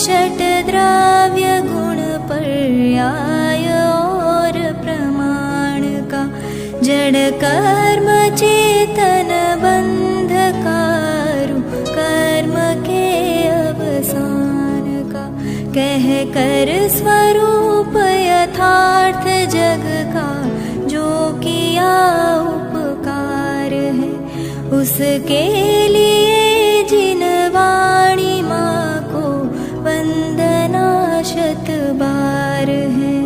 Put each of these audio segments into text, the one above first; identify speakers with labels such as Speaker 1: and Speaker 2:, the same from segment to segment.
Speaker 1: षट द्रव्य गुण पर्याय और प्रमाण का, जड़ कर्म चेतन बंध कारू कर्म के अवसान का, कह कर स्वरूप यथार्थ जग का जो किया उपकार है, उसके लिए जिन वाणी माँ को वंदना शत बार है,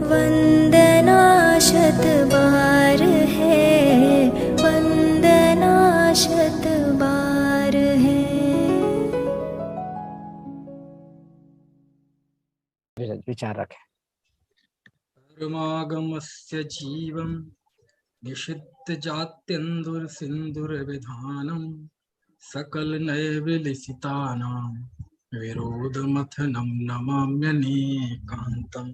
Speaker 1: वंदना शत बार है, वंदना शत बार है।
Speaker 2: विचार रखें।
Speaker 3: धर्मागमस्य जीवं निषिद्ध जात्यंधुर सिंधुर विधानम, सकल नैविलिसितानां विरोधमथनं नमाम्यनेकान्तम्।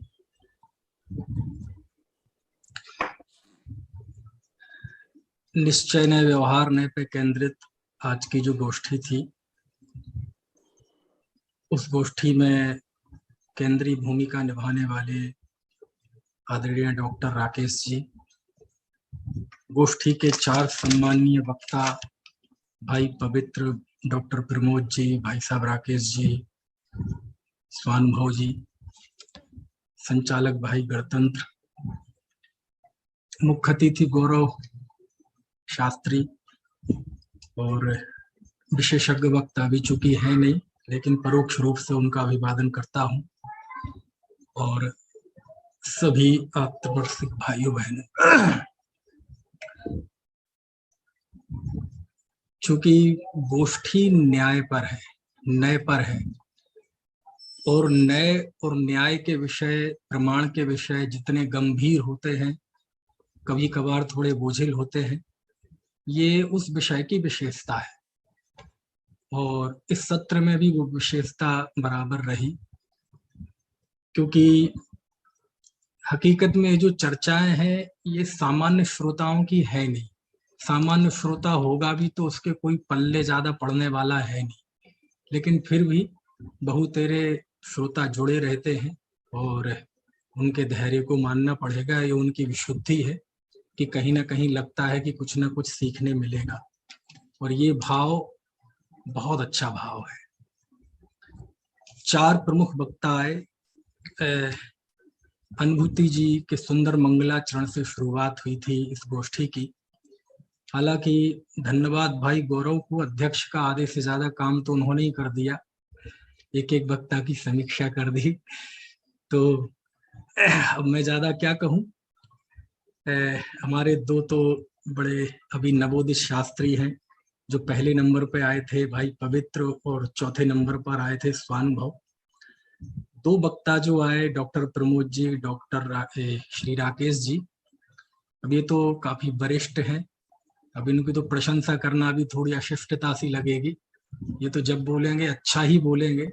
Speaker 3: निश्चय नए व्यवहार नए पे केंद्रित आज की जो गोष्ठी थी, उस गोष्ठी में केंद्रीय भूमिका निभाने वाले आदरणीय डॉक्टर राकेश जी, गोष्ठी के 4 सम्मानीय वक्ता भाई पवित्र डॉक्टर प्रमोद जी, भाई साहब राकेश जी, स्वानुभव जी, संचालक भाई गणतंत्र, मुख्य अतिथि गौरव शास्त्री, और विशेषज्ञ वक्ता भी चूंकि है नहीं लेकिन परोक्ष रूप से उनका अभिवादन करता हूं, और सभी आत्मवर्षिक भाइयों बहनों। चूंकि गोष्ठी न्याय पर है, नए पर है, और नए और न्याय के विषय, प्रमाण के विषय जितने गंभीर होते हैं, कभी कभार थोड़े बोझिल होते हैं, ये उस विषय की विशेषता है। और इस सत्र में भी वो विशेषता बराबर रही, क्योंकि हकीकत में जो चर्चाएं हैं ये सामान्य श्रोताओं की है नहीं। सामान्य श्रोता होगा भी तो उसके कोई पल्ले ज्यादा पड़ने वाला है नहीं, लेकिन फिर भी बहुतेरे श्रोता जुड़े रहते हैं, और उनके धैर्य को मानना पड़ेगा। ये उनकी विशुद्धि है कि कहीं ना कहीं लगता है कि कुछ ना कुछ सीखने मिलेगा, और ये भाव बहुत अच्छा भाव है। 4 प्रमुख वक्ता आए। अनुभूति जी के सुंदर मंगलाचरण से शुरुआत हुई थी इस गोष्ठी की। हालांकि धन्यवाद भाई गौरव को, अध्यक्ष का आधे से ज्यादा काम तो उन्होंने ही कर दिया, एक एक वक्ता की समीक्षा कर दी। तो अब मैं ज्यादा क्या कहूँ। हमारे 2 तो बड़े अभी नवोदित शास्त्री हैं जो पहले नंबर पे आए थे, भाई पवित्र, और चौथे नंबर पर आए थे स्वानुभव। 2 वक्ता जो आए, डॉक्टर प्रमोद जी, डॉक्टर श्री राकेश जी, अब ये तो काफी वरिष्ठ हैं, अब इनकी तो प्रशंसा करना भी थोड़ी अशिष्टता सी लगेगी। ये तो जब बोलेंगे अच्छा ही बोलेंगे,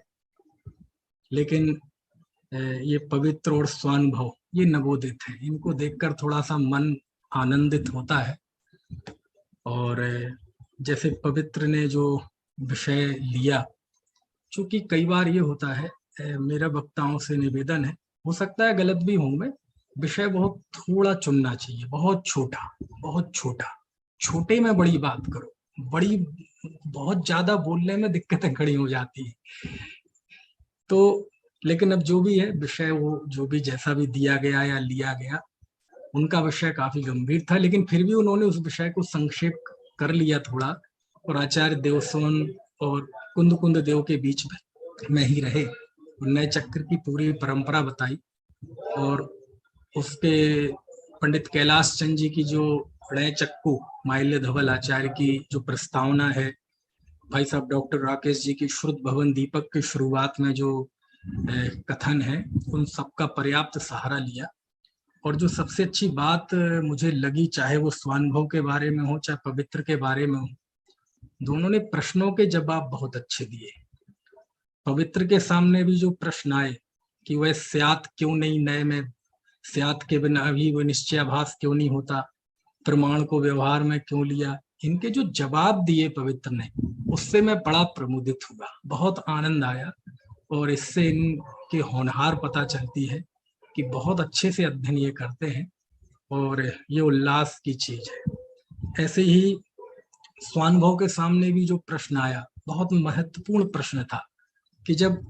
Speaker 3: लेकिन ये पवित्र और स्वानुभव ये नवोदित हैं, इनको देखकर थोड़ा सा मन आनंदित होता है। और जैसे पवित्र ने जो विषय लिया, चूंकि कई बार ये होता है, मेरा वक्ताओं से निवेदन है, हो सकता है गलत भी होंगे, विषय बहुत थोड़ा चुनना चाहिए, बहुत छोटा, बहुत छोटा। छोटे में बड़ी बात करो, बड़ी बहुत ज्यादा बोलने में दिक्कतें खड़ी हो जाती है। तो लेकिन अब जो भी है विषय, वो जो भी जैसा भी दिया गया या लिया गया, उनका विषय काफी गंभीर था, लेकिन फिर भी उन्होंने उस विषय को संक्षेप कर लिया थोड़ा, और आचार्य देवसोन और कुंद कुंद देव के बीच में ही रहे, नए चक्र की पूरी परंपरा बताई। और उसके पंडित कैलाश चंद जी की जो नए चक्कू माल्य धवल आचार्य की जो प्रस्तावना है, भाई साहब डॉक्टर राकेश जी की श्रुत भवन दीपक की शुरुआत में जो कथन है, उन सबका पर्याप्त सहारा लिया। और जो सबसे अच्छी बात मुझे लगी, चाहे वो स्वानुभव के बारे में हो चाहे पवित्र के बारे में हो, दोनों ने प्रश्नों के जवाब बहुत अच्छे दिए। पवित्र के सामने भी जो प्रश्न आए कि वह स्यात क्यों नहीं, नए में स्यात के बिना अभी वो निश्चयाभास क्यों नहीं होता, प्रमाण को व्यवहार में क्यों लिया, इनके जो जवाब दिए पवित्र ने, उससे मैं बड़ा प्रमुदित हुआ, बहुत आनंद आया। और इससे इनके होनहार पता चलती है कि बहुत अच्छे से अध्ययन ये करते हैं और ये उल्लास की चीज है। ऐसे ही स्वानुभव के सामने भी जो प्रश्न आया बहुत महत्वपूर्ण प्रश्न था कि जब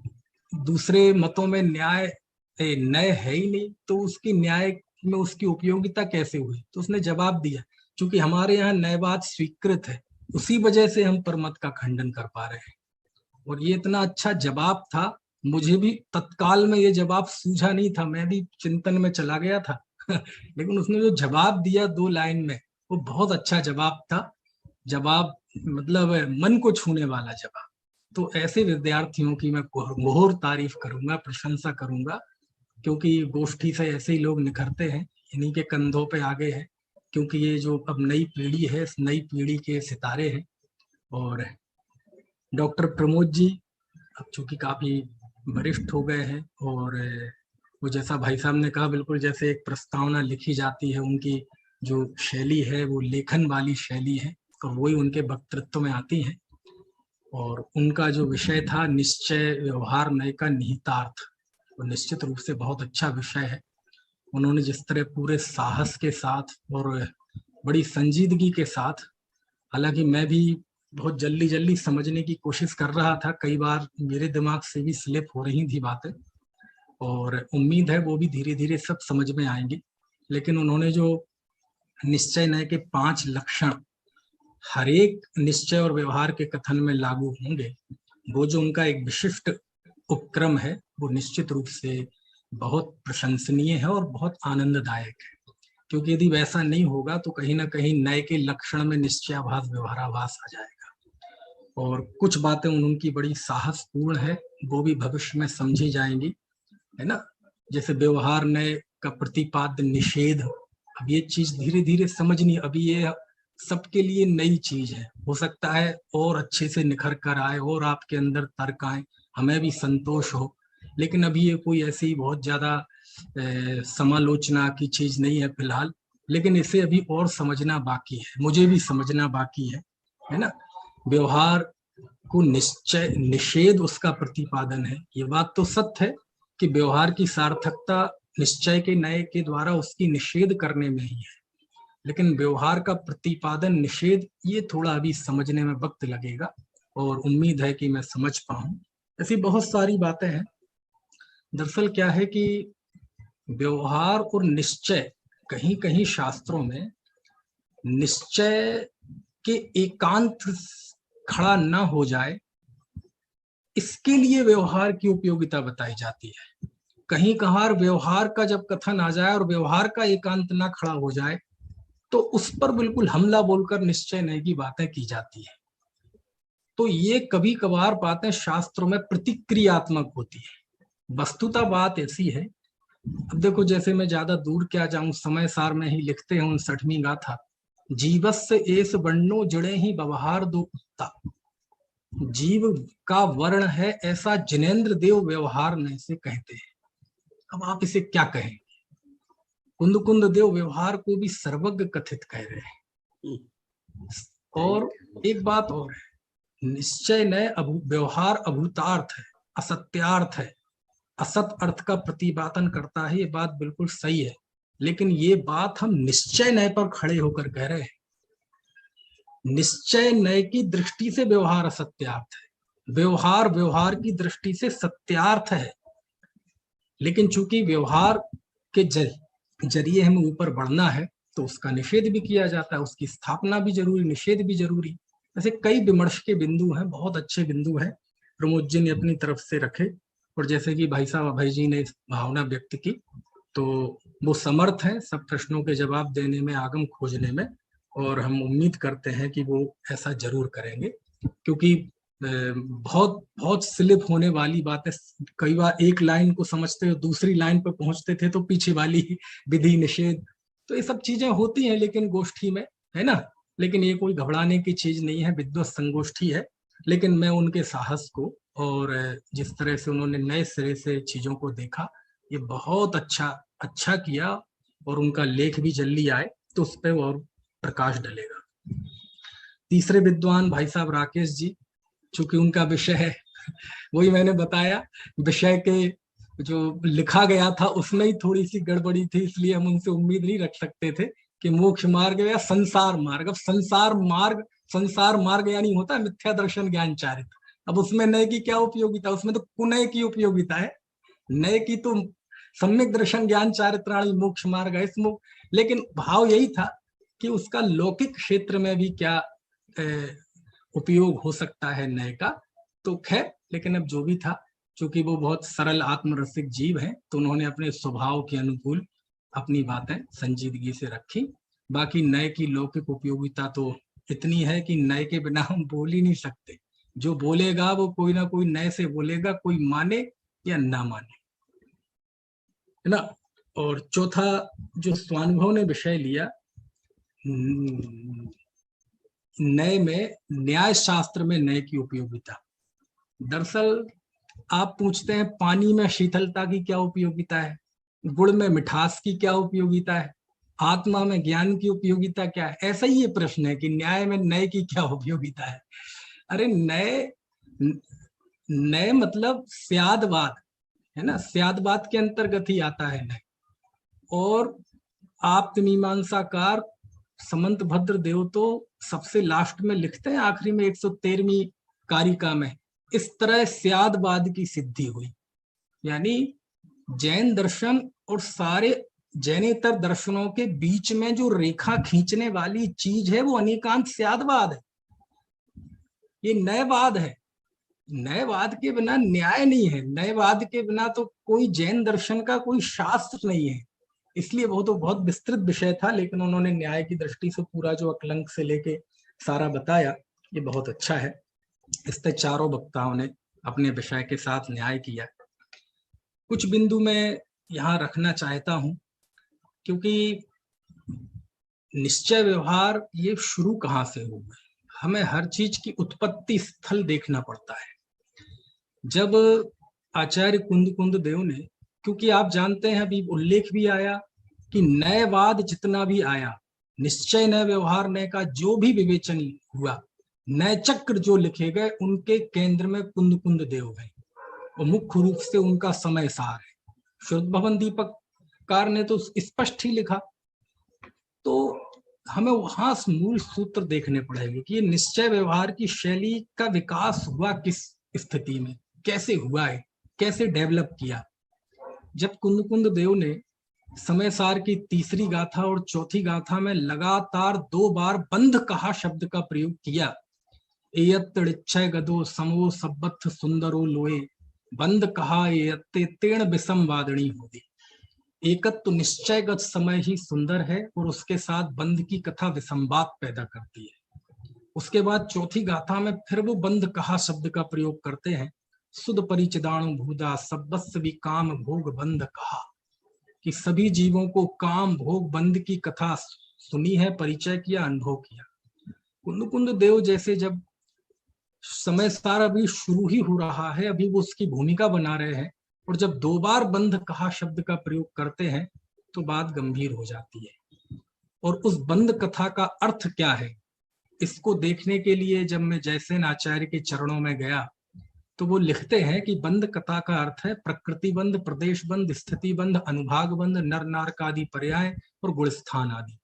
Speaker 3: दूसरे मतों में न्याय है ही नहीं तो उसकी न्याय में उसकी उपयोगिता कैसे हुई। तो उसने जवाब दिया, क्योंकि हमारे यहाँ न्यायवाद स्वीकृत है, उसी वजह से हम परमत का खंडन कर पा रहे हैं। और ये इतना अच्छा जवाब था, मुझे भी तत्काल में ये जवाब सूझा नहीं था, मैं भी चिंतन में चला गया था लेकिन उसने जो जवाब दिया 2 लाइन में, वो बहुत अच्छा जवाब था। जवाब मतलब मन को छूने वाला जवाब। तो ऐसे विद्यार्थियों की मैं घोर तारीफ करूंगा, प्रशंसा करूंगा, क्योंकि गोष्ठी से ऐसे ही लोग निखरते हैं, इन्हीं के कंधों पे आगे है, क्योंकि ये जो अब नई पीढ़ी है, इस नई पीढ़ी के सितारे हैं। और डॉक्टर प्रमोद जी अब चूंकि काफी वरिष्ठ हो गए हैं और वो जैसा भाई साहब ने कहा, बिल्कुल जैसे एक प्रस्तावना लिखी जाती है, उनकी जो शैली है वो लेखन वाली शैली है और वही उनके वक्तृत्व में आती है। और उनका जो विषय था निश्चय व्यवहार नय का निहितार्थ, वो निश्चित रूप से बहुत अच्छा विषय है। उन्होंने जिस तरह पूरे साहस के साथ और बड़ी संजीदगी के साथ, हालांकि मैं भी बहुत जल्दी समझने की कोशिश कर रहा था, कई बार मेरे दिमाग से भी स्लिप हो रही थी बातें, और उम्मीद है वो भी धीरे धीरे सब समझ में आएंगे। लेकिन उन्होंने जो निश्चय नय के 5 लक्षण हर एक निश्चय और व्यवहार के कथन में लागू होंगे, वो जो उनका एक विशिष्ट उपक्रम है, वो निश्चित रूप से बहुत प्रशंसनीय है और बहुत आनंददायक है। क्योंकि यदि वैसा नहीं होगा तो कहीं ना कहीं नए के लक्षण में निश्चयाभास व्यवहाराभास आ जाएगा। और कुछ बातें उनकी बड़ी साहसपूर्ण है, वो भी भविष्य में समझी जाएंगी, है ना। जैसे व्यवहार नए का प्रतिपाद्य निषेध, अब ये चीज धीरे धीरे समझनी, अभी ये सबके लिए नई चीज है, हो सकता है और अच्छे से निखर कर आए और आपके अंदर तर्क आए, हमें भी संतोष हो, लेकिन अभी ये कोई ऐसी बहुत ज्यादा समालोचना की चीज नहीं है फिलहाल। लेकिन इसे अभी और समझना बाकी है, मुझे भी समझना बाकी है ना। व्यवहार को निश्चय निषेध उसका प्रतिपादन है, ये बात तो सत्य है कि व्यवहार की सार्थकता निश्चय के नए के द्वारा उसकी निषेध करने में ही है, लेकिन व्यवहार का प्रतिपादन निषेध, ये थोड़ा अभी समझने में वक्त लगेगा और उम्मीद है कि मैं समझ पाऊं। ऐसी बहुत सारी बातें हैं। दरअसल क्या है कि व्यवहार और निश्चय, कहीं कहीं शास्त्रों में निश्चय के एकांत खड़ा न हो जाए, इसके लिए व्यवहार की उपयोगिता बताई जाती है। कहीं कहार व्यवहार का जब कथन आ जाए और व्यवहार का एकांत ना खड़ा हो जाए, तो उस पर बिल्कुल हमला बोलकर निश्चय नय की बातें की जाती है। तो ये कभी कभार बातें शास्त्रों में प्रतिक्रियात्मक होती है। वस्तुतः बात ऐसी है, अब देखो जैसे मैं ज्यादा दूर क्या जाऊं, समय सार में ही लिखते हैं 59वीं गाथा, जीवस्य एस वर्णो जड़े ही व्यवहार दो उत्ता, जीव का वर्ण है ऐसा जिनेन्द्र देव व्यवहार नय से कहते हैं। अब आप इसे क्या कहें, कुंद कुंद देव व्यवहार को भी सर्वज्ञ कथित कह रहे हैं। और एक बात और है, निश्चय नय व्यवहार अभूतार्थ है, असत्यार्थ है, असत अर्थ का प्रतिपादन करता है, ये बात बिल्कुल सही है। लेकिन ये बात हम निश्चय नय पर खड़े होकर कह रहे हैं। निश्चय नय की दृष्टि से व्यवहार असत्यार्थ है, व्यवहार व्यवहार की दृष्टि से सत्यार्थ है। लेकिन चूंकि व्यवहार के जरिए हमें ऊपर बढ़ना है, तो उसका निषेध भी किया जाता है, उसकी स्थापना भी जरूरी, निषेध भी जरूरी। ऐसे कई विमर्श के बिंदु हैं, बहुत अच्छे बिंदु हैं, प्रमोद जी ने अपनी तरफ से रखे। और जैसे कि भाई साहब अभय जी ने भावना व्यक्त की, तो वो समर्थ हैं सब प्रश्नों के जवाब देने में, आगम खोजने में, और हम उम्मीद करते हैं कि वो ऐसा जरूर करेंगे। क्योंकि बहुत बहुत स्लिप होने वाली बातें, कई बार एक लाइन को समझते हो दूसरी लाइन पर पहुंचते थे तो पीछे वाली विधि निषेध, तो ये सब चीजें होती हैं लेकिन गोष्ठी में, है ना। लेकिन ये कोई घबराने की चीज नहीं है, विद्वत संगोष्ठी है। लेकिन मैं उनके साहस को और जिस तरह से उन्होंने नए सिरे से चीजों को देखा, ये बहुत अच्छा किया। और उनका लेख भी जल्दी आए तो उस पर और प्रकाश डलेगा। तीसरे विद्वान भाई साहब राकेश जी, चूंकि उनका विषय है वही मैंने बताया, विषय के जो लिखा गया था उसमें ही थोड़ी सी गड़बड़ी थी, इसलिए हम उनसे उम्मीद नहीं रख सकते थे कि मोक्ष मार्ग या संसार मार्ग। अब संसार मार्ग यानी होता है मिथ्या दर्शन ज्ञान चारित। अब उसमें नए की क्या उपयोगिता, उसमें तो कुनय की उपयोगिता है, नए की तो सम्यक दर्शन ज्ञान चारित्राणी मोक्ष मार्ग है। लेकिन भाव यही था कि उसका लौकिक क्षेत्र में भी क्या उपयोग हो सकता है नए का। तो खैर, लेकिन अब जो भी था, चूंकि वो बहुत सरल आत्मरसिक जीव हैं, तो उन्होंने अपने स्वभाव के अनुकूल अपनी बातें संजीदगी से रखी। बाकी नए की लौकिक उपयोगिता तो इतनी है कि नए के बिना हम बोल ही नहीं सकते। जो बोलेगा वो कोई ना कोई नए से बोलेगा, कोई माने या ना माने, है ना। और चौथा जो स्वानुभव ने विषय लिया, नए में, न्याय शास्त्र में नए की उपयोगिता। दरअसल आप पूछते हैं पानी में शीतलता की क्या उपयोगिता है, गुड़ में मिठास की क्या उपयोगिता है, आत्मा में ज्ञान की उपयोगिता क्या है। ऐसा ही ये प्रश्न है कि न्याय में नए की क्या उपयोगिता है। अरे नए मतलब स्यादवाद, है ना, स्यादवाद के अंतर्गत ही आता है नए। और आप्त मीमांसाकार समंत भद्र देव तो सबसे लास्ट में लिखते हैं, आखिरी में 113वीं कारिका में, इस तरह स्यादवाद की सिद्धि हुई। यानी जैन दर्शन और सारे जैनेतर दर्शनों के बीच में जो रेखा खींचने वाली चीज है वो अनेकांत स्यादवाद है, ये नयवाद है। नयवाद के बिना न्याय नहीं है, नयवाद के बिना तो कोई जैन दर्शन का कोई शास्त्र नहीं है। इसलिए वो तो बहुत विस्तृत विषय था, लेकिन उन्होंने न्याय की दृष्टि से पूरा जो अकलंक से लेके सारा बताया, ये बहुत अच्छा है। इससे चारों वक्ताओं ने अपने विषय के साथ न्याय किया। कुछ बिंदु मैं यहाँ रखना चाहता हूँ, क्योंकि निश्चय व्यवहार ये शुरू कहाँ से हुआ, हमें हर चीज की उत्पत्ति स्थल देखना पड़ता है। जब आचार्य कुंद देव ने, क्योंकि आप जानते हैं अभी उल्लेख भी आया कि नयवाद जितना भी आया, निश्चय नय व्यवहार नय का जो भी विवेचन हुआ, नय चक्र जो लिखे गए, उनके केंद्र में कुंद देव है और मुख्य रूप से उनका समय सार है। शुद्ध भवन दीपककार ने तो स्पष्ट ही लिखा। तो हमें वहां मूल सूत्र देखने पड़ेंगे कि ये निश्चय व्यवहार की शैली का विकास हुआ किस स्थिति में, कैसे हुआ है, कैसे डेवलप किया। जब कुंद देव ने समय सार की तीसरी गाथा और चौथी गाथा में लगातार 2 बार बंध कहा शब्द का प्रयोग किया, एयत्तृच्छय गदो समो सब्बथ सुंदरो लोए, बंध कहा एयत्ते तेण विषम वादणी होती। एकत्व निश्चयगत समय ही सुंदर है और उसके साथ बंध की कथा विसंवाद पैदा करती है। उसके बाद चौथी गाथा में फिर वो बंध कहा शब्द का प्रयोग करते हैं, सुद परिचिदाणु भूदा सब्बस्व काम भोग बंध कहा, कि सभी जीवों को काम भोग बंध की कथा सुनी है, परिचय किया, अनुभव किया। कुंद देव जैसे जब समय सार अभी शुरू ही हो रहा है, अभी वो उसकी भूमिका बना रहे हैं, और जब 2 बार बंध कहा शब्द का प्रयोग करते हैं तो बात गंभीर हो जाती है। और उस बंध कथा का अर्थ क्या है, इसको देखने के लिए जब मैं जयसेन आचार्य के चरणों में गया तो वो लिखते हैं कि बंध कथा का अर्थ है प्रकृति बंध, प्रदेश बंध, स्थिति बंध, अनुभाग बंध, नर नारक आदि पर्याय और गुणस्थान आदि।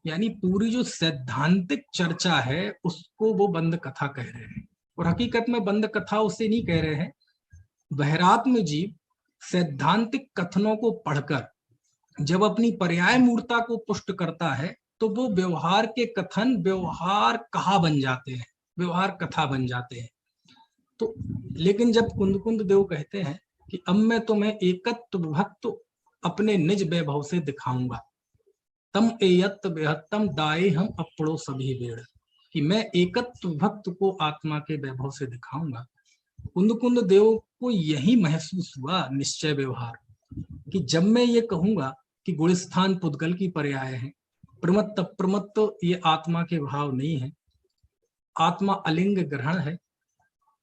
Speaker 3: यानी पूरी जो सैद्धांतिक चर्चा है उसको वो बंध कथा कह रहे हैं। और हकीकत में बंध कथा उसे नहीं कह रहे हैं, बहरात्म जीव सैद्धांतिक कथनों को पढ़कर जब अपनी पर्याय मूर्ता को पुष्ट करता है तो वो व्यवहार के कथन व्यवहार कहा बन जाते हैं, व्यवहार कथा बन जाते हैं। तो लेकिन जब कुंद देव कहते हैं कि अब मैं तुम्हें एकत्व विभक्त अपने निज वैभव से दिखाऊंगा, तम एयत बेहत्तम दाए हम अपड़ो सभी वेड़, कि मैं एकत्व विभक्त को आत्मा के वैभव से दिखाऊंगा। कुंद देव को यही महसूस हुआ निश्चय व्यवहार, कि जब मैं ये कहूंगा कि गुणस्थान पुद्गल की पर्याय है, प्रमत्त अप्रमत्त ये आत्मा के भाव नहीं है, आत्मा अलिंग ग्रहण है,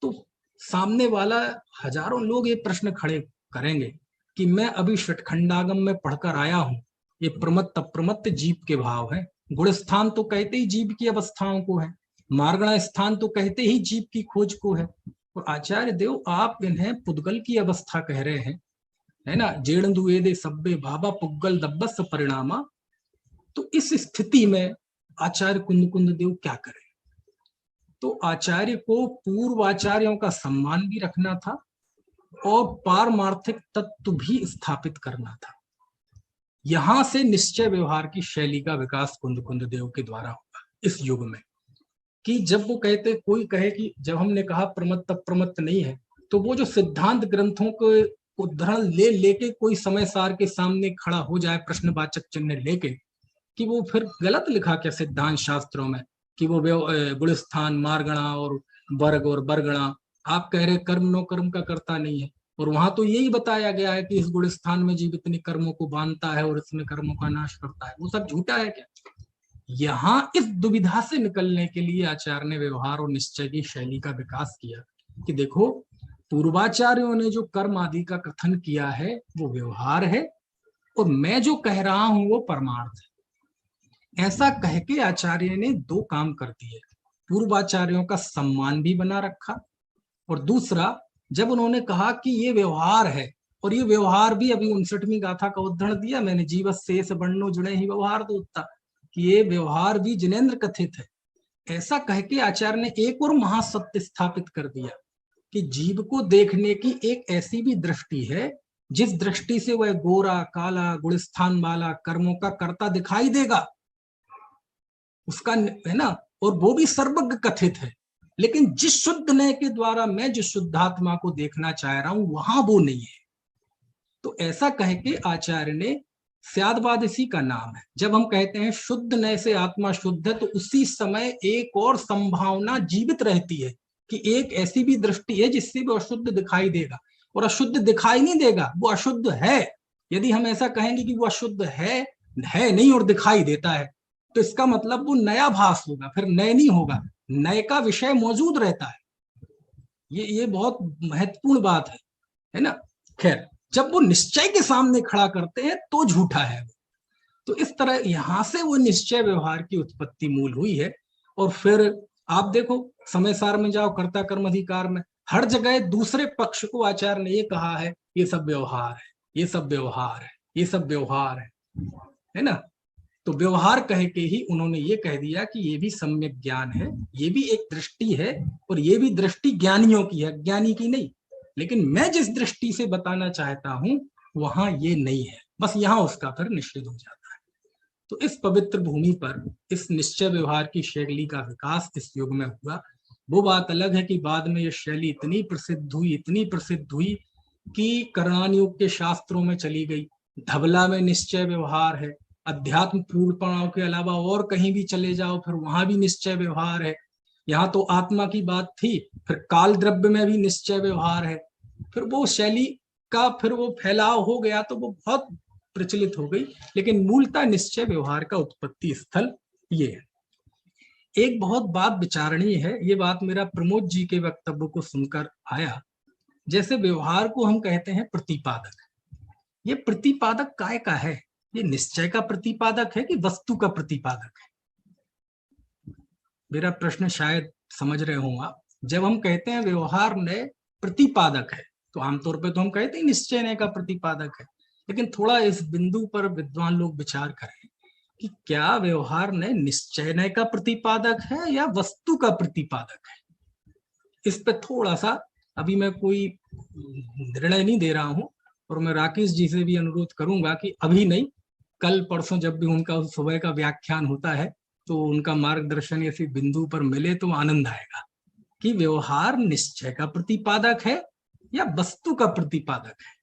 Speaker 3: तो सामने वाला हजारों लोग ये प्रश्न खड़े करेंगे कि मैं अभी षटखंडागम में पढ़कर आया हूं, ये प्रमत्त अप्रमत्त जीव के भाव है, गुणस्थान तो कहते ही जीव की अवस्थाओं को है, मार्गणा स्थान तो कहते ही जीव की खोज को है, और आचार्य देव आप इन्हें पुद्गल की अवस्था कह रहे हैं, है ना, जेड़ंदुए दे सब्बे भाबा पुग्गल दब्बस परिणामा। तो इस स्थिति में आचार्य कुंद देव क्या करें? तो आचार्य को पूर्व आचार्यों का सम्मान भी रखना था और पारमार्थिक तत्व भी स्थापित करना था। यहां से निश्चय व्यवहार की शैली का विकास कुंद देव के द्वारा होगा इस युग में। कि जब वो कहते, कोई कहे कि जब हमने कहा प्रमत्त अप्रमत्त नहीं है, तो वो जो सिद्धांत ग्रंथों को उदाहरण लेके कोई समय सार के सामने खड़ा हो जाए प्रश्नवाचक चिन्ह लेके, कि वो फिर गलत लिखा क्या सिद्धांत शास्त्रों में कि वो गुणस्थान मारगणा और वर्ग और बरगणा, आप कह रहे कर्म नो कर्म का करता नहीं है, और वहां तो यही बताया गया है कि इस गुणस्थान में जीव इतने कर्मों को बांधता है और इसमें कर्मों का नाश करता है। वो सब झूठा है क्या? यहाँ इस दुविधा से निकलने के लिए आचार्य ने व्यवहार और निश्चय की शैली का विकास किया कि देखो, पूर्वाचार्यों ने जो कर्म आदि का कथन किया है वो व्यवहार है, और मैं जो कह रहा हूं वो परमार्थ है। ऐसा कह के आचार्य ने दो काम कर दिए, पूर्वाचार्यों का सम्मान भी बना रखा, और दूसरा जब उन्होंने कहा कि ये व्यवहार है, और ये व्यवहार भी अभी 59वीं गाथा का उदाहरण दिया मैंने, जीवस शेष बन्नो जुड़े ही व्यवहार दोता, कि ये व्यवहार भी जिनेन्द्र कथित है। ऐसा कह के आचार्य ने एक और महासत्य स्थापित कर दिया कि जीव को देखने की एक ऐसी भी दृष्टि है जिस दृष्टि से वह गोरा काला गुणस्थान वाला कर्मों का कर्ता दिखाई देगा, उसका, है ना, और वो भी सर्वज्ञ कथित है, लेकिन जिस शुद्ध नय के द्वारा मैं जिस शुद्धात्मा को देखना चाह रहा हूं वहां वो नहीं है। तो ऐसा कह के आचार्य ने स्यादवाद इसी का नाम है। जब हम कहते हैं शुद्ध नय से आत्मा शुद्ध है, तो उसी समय एक और संभावना जीवित रहती है कि एक ऐसी भी दृष्टि है जिससे वो अशुद्ध दिखाई देगा, और अशुद्ध दिखाई नहीं देगा, वो अशुद्ध है। यदि हम ऐसा कहेंगे कि वो अशुद्ध है नहीं और दिखाई देता है, तो इसका मतलब वो नया भास होगा, फिर नय नहीं होगा, नय का विषय मौजूद रहता है। ये बहुत महत्वपूर्ण बात है ना। खैर, जब वो निश्चय के सामने खड़ा करते हैं तो झूठा है। तो इस तरह यहां से वो निश्चय व्यवहार की उत्पत्ति मूल हुई है। और फिर आप देखो, समय सार में जाओ, कर्ता कर्म अधिकार में हर जगह दूसरे पक्ष को आचार्य ने ये कहा है, ये सब व्यवहार है, ये सब व्यवहार है, ये सब व्यवहार है ना। तो व्यवहार कह के ही उन्होंने ये कह दिया कि ये भी सम्यक ज्ञान है, ये भी एक दृष्टि है, और ये भी दृष्टि ज्ञानियों की है, ज्ञानी की नहीं। लेकिन मैं जिस दृष्टि से बताना चाहता हूं वहां ये नहीं है, बस यहां उसका फिर निश्चित हो जाता है। तो इस पवित्र भूमि पर इस निश्चय व्यवहार की शैली का विकास इस युग में हुआ। वो बात अलग है कि बाद में ये शैली इतनी प्रसिद्ध हुई कि करणान युग के शास्त्रों में चली गई। धबला में निश्चय व्यवहार है, अध्यात्म पूर्णपणाओं के अलावा और कहीं भी चले जाओ फिर वहां भी निश्चय व्यवहार है। यहाँ तो आत्मा की बात थी, फिर काल द्रव्य में भी निश्चय व्यवहार है। फिर वो शैली का फिर वो फैलाव हो गया तो वो बहुत प्रचलित हो गई, लेकिन मूलतः निश्चय व्यवहार का उत्पत्ति स्थल ये है। एक बहुत बात विचारणीय है, ये बात मेरा प्रमोद जी के वक्तव्य को सुनकर आया। जैसे व्यवहार को हम कहते हैं प्रतिपादक, ये प्रतिपादक काय का है? ये निश्चय का प्रतिपादक है कि वस्तु का प्रतिपादक है? मेरा प्रश्न शायद समझ रहे हो आप। जब हम कहते हैं व्यवहार नय प्रतिपादक है, तो आमतौर पे तो हम कहते हैं निश्चय नय का प्रतिपादक है, लेकिन थोड़ा इस बिंदु पर विद्वान लोग विचार करें कि क्या व्यवहार नय निश्चय नय का प्रतिपादक है या वस्तु का प्रतिपादक है। इस पे थोड़ा सा अभी मैं कोई निर्णय नहीं दे रहा हूं, और मैं राकेश जी से भी अनुरोध करूंगा कि अभी नहीं, कल परसों जब भी उनका सुबह का व्याख्यान होता है तो उनका मार्गदर्शन ऐसी बिंदु पर मिले तो आनंद आएगा कि व्यवहार निश्चय का प्रतिपादक है या वस्तु का प्रतिपादक है,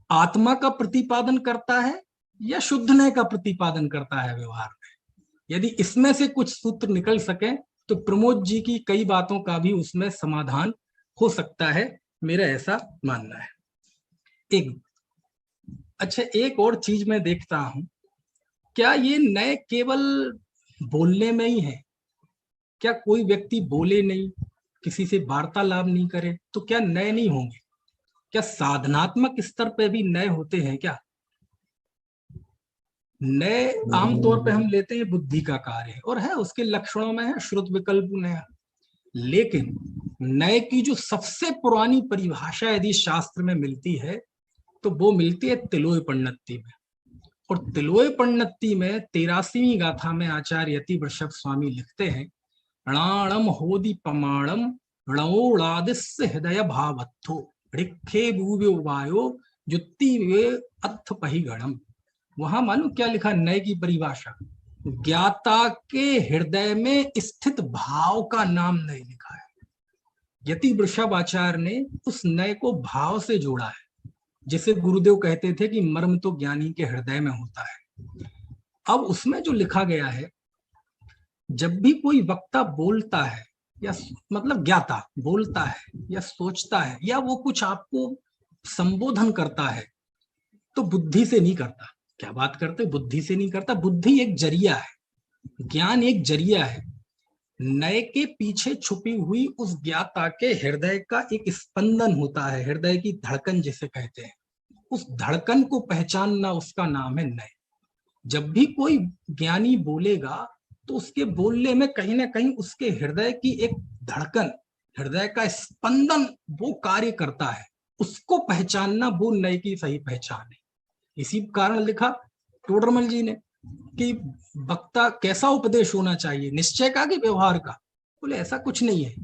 Speaker 3: आत्मा का प्रतिपादन करता है या शुद्ध नय का प्रतिपादन करता है व्यवहार में। यदि इसमें से कुछ सूत्र निकल सके तो प्रमोद जी की कई बातों का भी उसमें समाधान हो सकता है, मेरा ऐसा मानना है। एक और चीज मैं देखता हूं, क्या ये नय केवल बोलने में ही है? क्या कोई व्यक्ति बोले नहीं, किसी से वार्तालाप नहीं करे तो क्या नय नहीं होंगे? क्या साधनात्मक स्तर पे भी नय होते हैं क्या? नय आमतौर पे हम लेते हैं बुद्धि का कार्य, और है उसके लक्षणों में है श्रुत विकल्प नय, लेकिन नए की जो सबसे पुरानी परिभाषा यदि शास्त्र में मिलती है तो वो मिलती है तिलोय पन्नत्ति में। और तिलोय पन्नत्ति में 83वीं गाथा में आचार्य यति वृषभ स्वामी लिखते हैं, णाणम होदि पमाणम णोड़ादिस्य हृदय भावत्थो ऋखे भूव्यो वायो जुत्ति वे अथ पहिगणम। वहां मालूम क्या लिखा नए की परिभाषा? ज्ञाता के हृदय में स्थित भाव का नाम नए लिखा है। यति वृषभ आचार्य ने उस नए को भाव से जोड़ा है, जिसे गुरुदेव कहते थे कि मर्म तो ज्ञानी के हृदय में होता है। अब उसमें जो लिखा गया है, जब भी कोई वक्ता बोलता है या मतलब ज्ञाता बोलता है या सोचता है या वो कुछ आपको संबोधन करता है तो बुद्धि से नहीं करता। क्या बात करते? बुद्धि से नहीं करता। बुद्धि एक जरिया है, ज्ञान एक जरिया है। नए के पीछे छुपी हुई उस ज्ञाता के हृदय का एक स्पंदन होता है, हृदय की धड़कन जिसे कहते हैं। उस धड़कन को पहचानना उसका नाम है नए। जब भी कोई ज्ञानी बोलेगा तो उसके बोलने में कहीं ना कहीं उसके हृदय की एक धड़कन, हृदय का स्पंदन वो कार्य करता है। उसको पहचानना वो नए की सही पहचान है। इसी कारण लिखा टोडरमल जी ने कि वक्ता कैसा उपदेश होना चाहिए, निश्चय का कि व्यवहार का? बोले ऐसा कुछ नहीं है।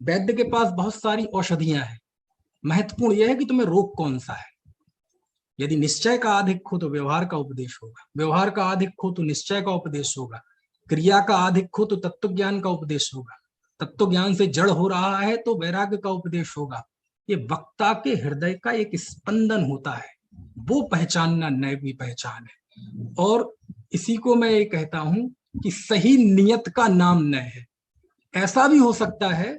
Speaker 3: वैद्य के पास बहुत सारी औषधियां हैं, महत्वपूर्ण यह है कि तुम्हें रोग कौन सा है। यदि निश्चय का अधिक हो तो व्यवहार का उपदेश होगा, व्यवहार का अधिक हो तो निश्चय का उपदेश होगा, क्रिया का अधिक हो तो तत्व ज्ञान का उपदेश होगा, तत्व ज्ञान से जड़ हो रहा है तो वैराग्य का उपदेश होगा। ये वक्ता के हृदय का एक स्पंदन होता है, वो पहचानना नए की पहचान है। और इसी को मैं ये कहता हूं कि सही नियत का नाम नए है। ऐसा भी हो सकता है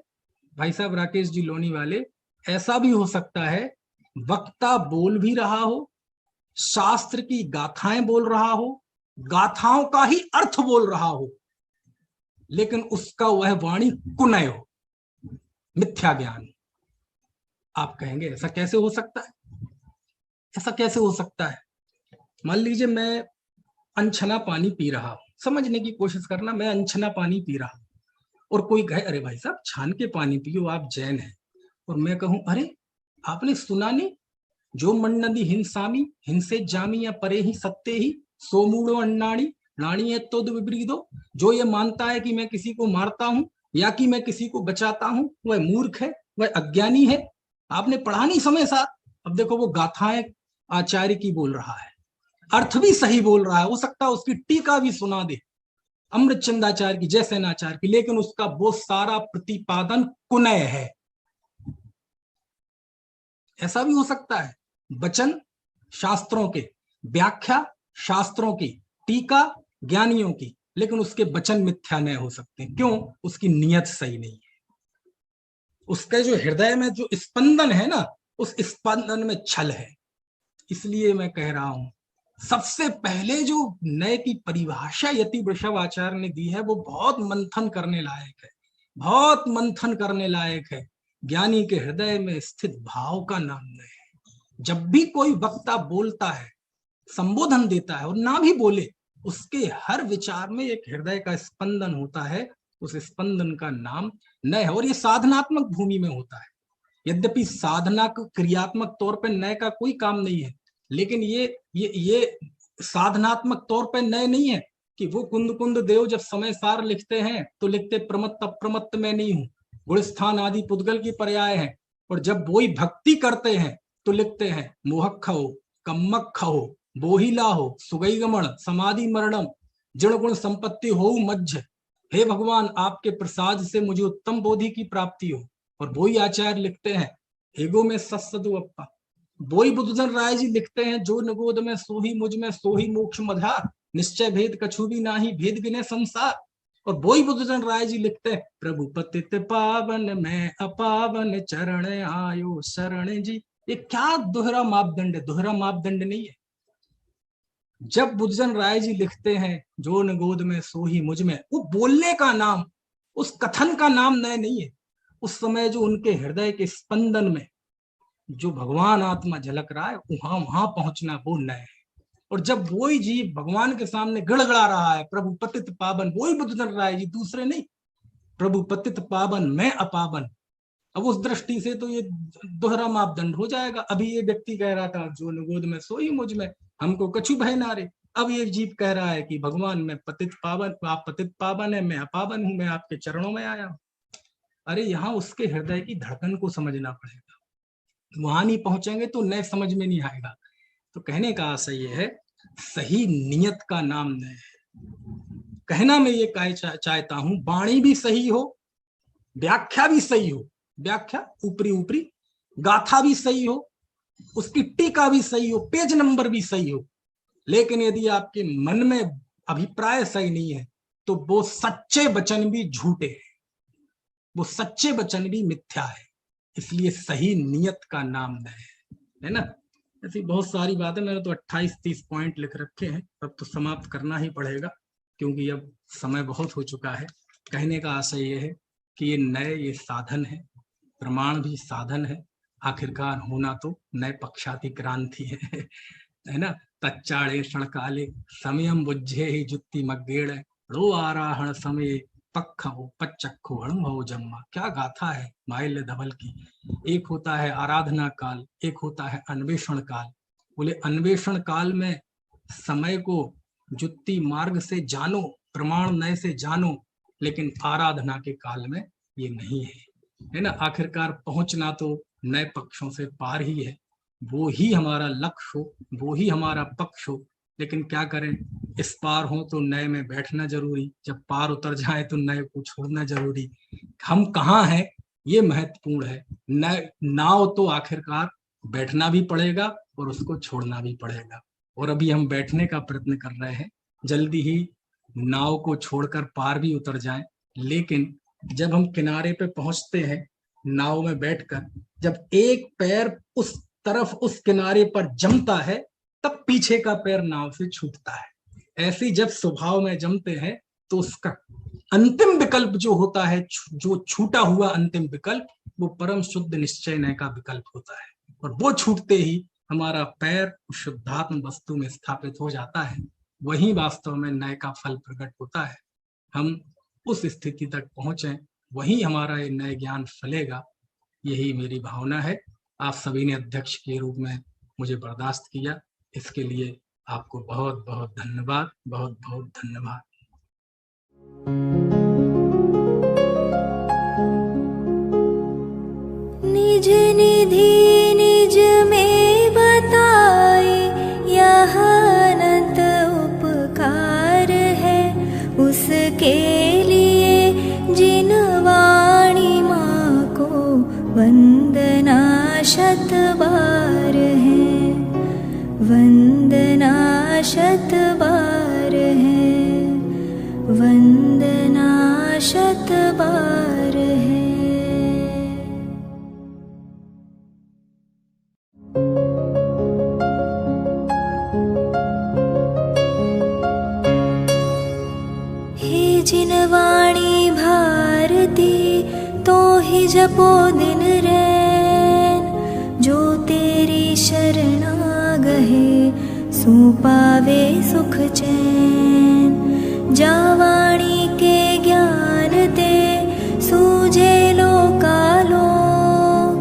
Speaker 3: भाई साहब राकेश जी लोनी वाले, ऐसा भी हो सकता है वक्ता बोल भी रहा हो, शास्त्र की गाथाएं बोल रहा हो, गाथाओं का ही अर्थ बोल रहा हो, लेकिन उसका वह वाणी कुनय हो, मिथ्या ज्ञान। आप कहेंगे ऐसा कैसे हो सकता है? ऐसा कैसे हो सकता है? मान लीजिए मैं अनछना पानी पी रहा हूं, समझने की कोशिश करना, मैं अनछना पानी पी रहा हूं और कोई कहे अरे भाई साहब छान के पानी पियो, आप जैन हैं। और मैं कहूं अरे आपने सुना नहीं, जो मन्नदी हिंसामी हिंसे जामी या परे ही सत्य ही सोमूड़ो अन्नाणी नाणी है तो विपरीदो। जो ये मानता है कि मैं किसी को मारता हूं या कि मैं किसी को बचाता हूं वह मूर्ख है, वह अज्ञानी है। आपने पढ़ा नहीं समय साथ। अब देखो वो गाथाएं आचार्य की बोल रहा है, अर्थ भी सही बोल रहा है, हो सकता है उसकी टीका भी सुना दे अमृत चंदाचार्य की, जयसेनाचार्य की, लेकिन उसका वो सारा प्रतिपादन कुनय है। ऐसा भी हो सकता है वचन शास्त्रों के, व्याख्या शास्त्रों की, टीका ज्ञानियों की, लेकिन उसके वचन मिथ्या नहीं हो सकते। क्यों? उसकी नियत सही नहीं है। उसके जो हृदय में जो स्पंदन है ना, उस स्पंदन में छल है। इसलिए मैं कह रहा हूं सबसे पहले जो नए की परिभाषा यति वृषभ आचार्य ने दी है वो बहुत मंथन करने लायक है, बहुत मंथन करने लायक है। ज्ञानी के हृदय में स्थित भाव का नाम नए है। जब भी कोई वक्ता बोलता है, संबोधन देता है और ना भी बोले, उसके हर विचार में एक हृदय का स्पंदन होता है, उस स्पंदन का नाम नए है। और ये साधनात्मक भूमि में होता है। यद्यपि साधना क्रियात्मक तौर पर नए का कोई काम नहीं है, लेकिन ये साधनात्मक तौर पर नए नहीं है कि वो कुंद कुंद देव जब समय सार लिखते हैं तो लिखते प्रमत्त अप्रमत्त में नहीं हूं, गुणस्थान आदि पुद्गल की पर्याय है। और जब वही भक्ति करते हैं तो लिखते हैं मोहक्ख हो, कम्मक्ख हो, बोहिला हो, सुगैगमण समाधि मरणम, जड़ गुण संपत्ति हो मज्ज। हे भगवान आपके प्रसाद से मुझे उत्तम बोधि की प्राप्ति हो। और वही आचार्य लिखते हैं एगो में सत्सदु अप्पा। वही बुद्धजन राय जी लिखते हैं जो नगोद में सोही मुझ में सोही मोक्ष मधार, निश्चय भेद कछु भी नाही भेद बिने संसार। और वही बुद्धजन राय जी लिखते हैं प्रभु पतित पावन में अपावन चरण आयो शरण जी। ये क्या दोहरा मापदंड है? दोहरा मापदंड नहीं है। जब बुद्धजन राय जी लिखते हैं जो नगोद में सोही मुझ में, वो बोलने का नाम, उस कथन का नाम नए नहीं है। उस समय जो उनके हृदय के स्पंदन में जो भगवान आत्मा झलक रहा है, वहां पहुंचना वो नए है। और जब वही जीव भगवान के सामने गड़गड़ा रहा है प्रभु पतित पावन, वही बुद्धजन राय जी, दूसरे नहीं। प्रभु पतित पावन मैं अपावन। अब उस दृष्टि से तो ये दोहरा मापदंड हो जाएगा। अभी ये व्यक्ति कह रहा था जो गोद में सोई मुझ में, हमको कछु भय ना रे। अब ये जीव कह रहा है कि भगवान मैं पतित पावन, आप पतित पावन है, मैं अपावन हूं, मैं आपके चरणों में आया हूं। अरे यहाँ उसके हृदय की धड़कन को समझना पड़ेगा, वहां नहीं पहुंचेंगे तो नए समझ में नहीं आएगा। तो कहने का आशय ये है, सही नियत का नाम नय है। कहना मैं ये चाहता हूं, वाणी भी सही हो, व्याख्या भी सही हो, व्याख्या ऊपरी ऊपरी, गाथा भी सही हो, उसकी टीका भी सही हो, पेज नंबर भी सही हो, लेकिन यदि आपके मन में अभिप्राय सही नहीं है तो वो सच्चे वचन भी झूठे हैं, वो सच्चे वचन भी मिथ्या है। इसलिए सही नियत का नाम है ना। ऐसी बहुत सारी बातें, मैंने तो 28-30 पॉइंट लिख रखे हैं, अब तो समाप्त करना ही पड़ेगा क्योंकि अब समय बहुत हो चुका है। कहने का आशय ये है कि ये नए, ये साधन है, प्रमाण भी साधन है, आखिरकार होना तो नए पक्षाति क्रांति है ना। तच्चाड़े क्षणकाले समयम बुझे ही जुत्ती मग्गेड़, रो आराहण समय पक्ष हो पच्चक्खो अनुभव जम्मा। क्या गाथा है माइल्य धवल की। एक होता है आराधना काल, एक होता है अन्वेषण काल। बोले अन्वेषण काल में समय को जुत्ती मार्ग से जानो, प्रमाण नए से जानो, लेकिन आराधना के काल में ये नहीं है ना। आखिरकार पहुंचना तो नए पक्षों से पार ही है, वो ही हमारा लक्ष्य हो, वो ही हमारा पक्ष हो। लेकिन क्या करें, इस पार हो तो नए में बैठना जरूरी, जब पार उतर जाए तो नए को छोड़ना जरूरी। हम कहाँ हैं ये महत्वपूर्ण है। नए नाव तो आखिरकार बैठना भी पड़ेगा और उसको छोड़ना भी पड़ेगा, और अभी हम बैठने का प्रयत्न कर रहे हैं, जल्दी ही नाव को छोड़कर पार भी उतर जाएं। लेकिन जब हम किनारे पे पहुंचते हैं नाव में बैठकर, जब एक पैर उस तरफ उस किनारे पर जमता है तब पीछे का पैर नाव से छूटता है। ऐसे जब स्वभाव में जमते हैं तो उसका अंतिम विकल्प जो होता है, जो छूटा हुआ अंतिम विकल्प, वो परम शुद्ध निश्चय नय का विकल्प होता है, और वो छूटते ही हमारा पैर शुद्धात्म वस्तु में स्थापित हो जाता है। वही वास्तव में नय का फल प्रकट होता है। हम उस स्थिति तक पहुंचे, वही हमारा ये नए ज्ञान फलेगा, यही मेरी भावना है। आप सभी ने अध्यक्ष के रूप में मुझे बर्दाश्त किया, इसके लिए आपको बहुत बहुत धन्यवाद, बहुत बहुत धन्यवाद।
Speaker 1: निज निधि निज में बताए, यह अनंत उपकार है उसके लिए जिन वाणी माँ को वंदना शत बार है, वंदना शत बार है, वंदना शत बार है। हे जिन वाणी भारती तो ही जपो दिन रैन, जो तेरी शरणा गहे सो पावे सुख चैन। जा वाणी के ज्ञान ते सूझे लोकालोक,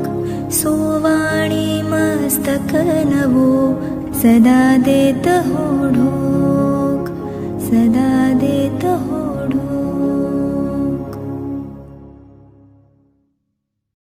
Speaker 1: सो वाणी मस्तक नवो सदा देत हो ढोक, सदा देत हो